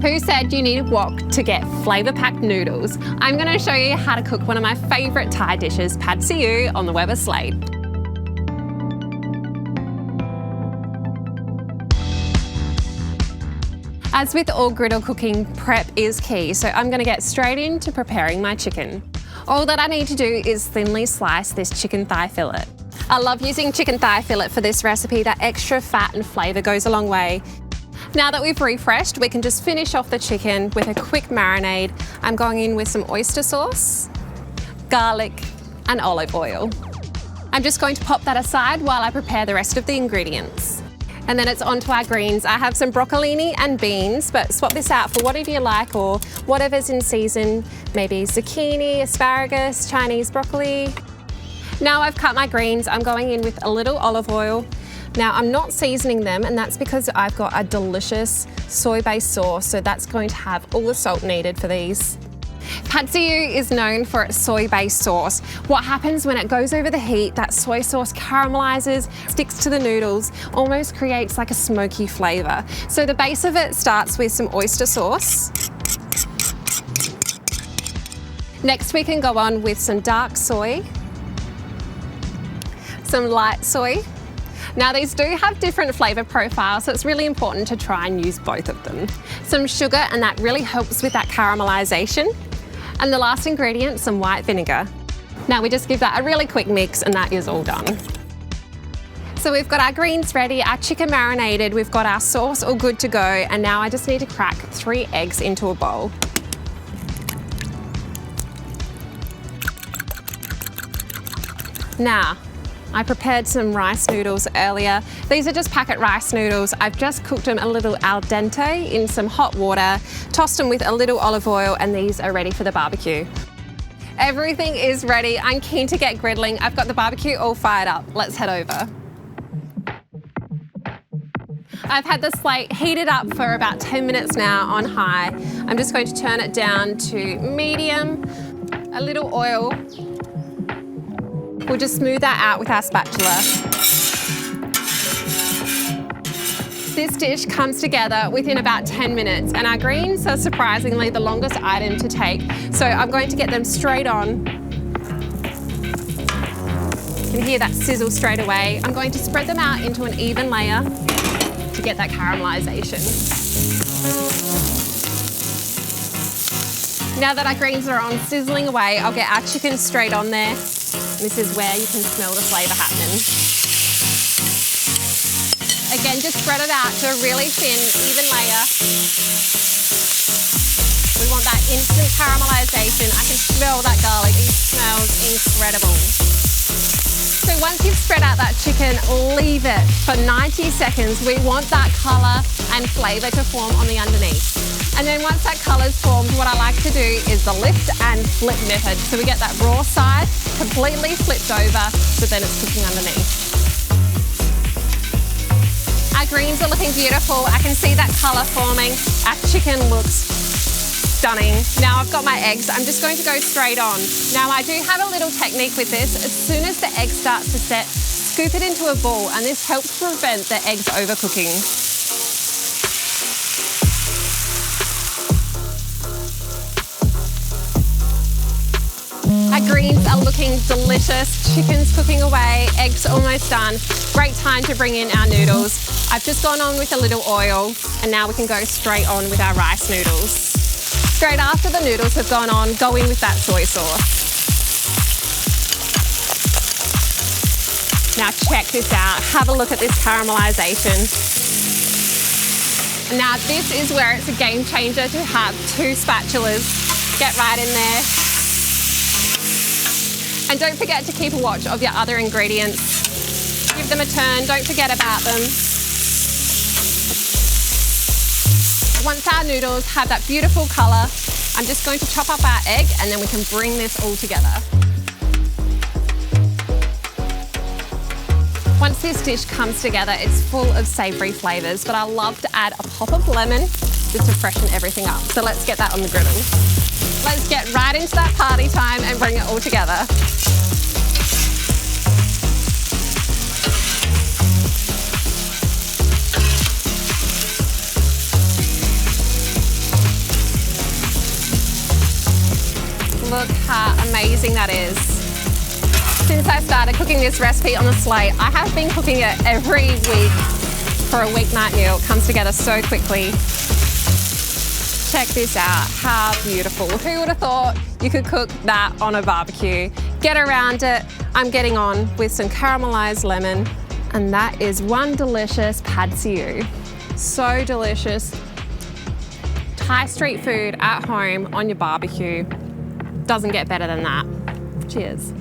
Who said you need a wok to get flavour-packed noodles? I'm going to show you how to cook one of my favourite Thai dishes, pad see ew, on the web of Slate. As with all griddle cooking, prep is key, so I'm going to get straight into preparing my chicken. All that I need to do is thinly slice this chicken thigh fillet. I love using chicken thigh fillet for this recipe. That extra fat and flavour goes a long way. Now that we've refreshed, we can just finish off the chicken with a quick marinade. I'm going in with some oyster sauce, garlic, and olive oil. I'm just going to pop that aside while I prepare the rest of the ingredients. And then it's on to our greens. I have some broccolini and beans, but swap this out for whatever you like or whatever's in season. Maybe zucchini, asparagus, Chinese broccoli. Now I've cut my greens, I'm going in with a little olive oil. Now I'm not seasoning them, and that's because I've got a delicious soy-based sauce, so that's going to have all the salt needed for these. Pad see ew is known for its soy-based sauce. What happens when it goes over the heat, that soy sauce caramelizes, sticks to the noodles, almost creates like a smoky flavour. So the base of it starts with some oyster sauce. Next we can go on with some dark soy, some light soy. Now these do have different flavour profiles, so it's really important to try and use both of them. Some sugar, and that really helps with that caramelisation. And the last ingredient, some white vinegar. Now we just give that a really quick mix and that is all done. So we've got our greens ready, our chicken marinated, we've got our sauce all good to go, and now I just need to crack 3 eggs into a bowl. Now, I prepared some rice noodles earlier. These are just packet rice noodles. I've just cooked them a little al dente in some hot water, tossed them with a little olive oil, and these are ready for the barbecue. Everything is ready. I'm keen to get griddling. I've got the barbecue all fired up. Let's head over. I've had the Slate heated up for about 10 minutes now on high. I'm just going to turn it down to medium, a little oil. We'll just smooth that out with our spatula. This dish comes together within about 10 minutes, and our greens are surprisingly the longest item to take. So I'm going to get them straight on. You can hear that sizzle straight away. I'm going to spread them out into an even layer to get that caramelisation. Now that our greens are on sizzling away, I'll get our chicken straight on there. This is where you can smell the flavour happening. Again, just spread it out to a really thin, even layer. We want that instant caramelisation. I can smell that garlic. It smells incredible. So once you've spread out that chicken, leave it for 90 seconds. We want that colour and flavour to form on the underneath. And then once that colour's formed, what I like to do is the lift and flip method. So we get that raw side completely flipped over, but then it's cooking underneath. Our greens are looking beautiful. I can see that colour forming. Our chicken looks stunning. Now I've got my eggs. I'm just going to go straight on. Now I do have a little technique with this. As soon as the egg starts to set, scoop it into a ball, and this helps prevent the eggs overcooking. Our greens are looking delicious. Chicken's cooking away, eggs almost done. Great time to bring in our noodles. I've just gone on with a little oil, and now we can go straight on with our rice noodles. Straight after the noodles have gone on, go in with that soy sauce. Now check this out. Have a look at this caramelisation. Now this is where it's a game changer to have 2 spatulas. Get right in there. And don't forget to keep a watch of your other ingredients. Give them a turn, don't forget about them. Once our noodles have that beautiful colour, I'm just going to chop up our egg, and then we can bring this all together. Once this dish comes together, it's full of savoury flavours, but I love to add a pop of lemon just to freshen everything up. So let's get that on the griddle. Let's get right into that party time and bring it all together. Look how amazing that is. Since I started cooking this recipe on the Slate, I have been cooking it every week for a weeknight meal. It comes together so quickly. Check this out, how beautiful. Who would have thought you could cook that on a barbecue? Get around it. I'm getting on with some caramelised lemon, and that is one delicious pad see ew. So delicious. Thai street food at home on your barbecue. Doesn't get better than that. Cheers.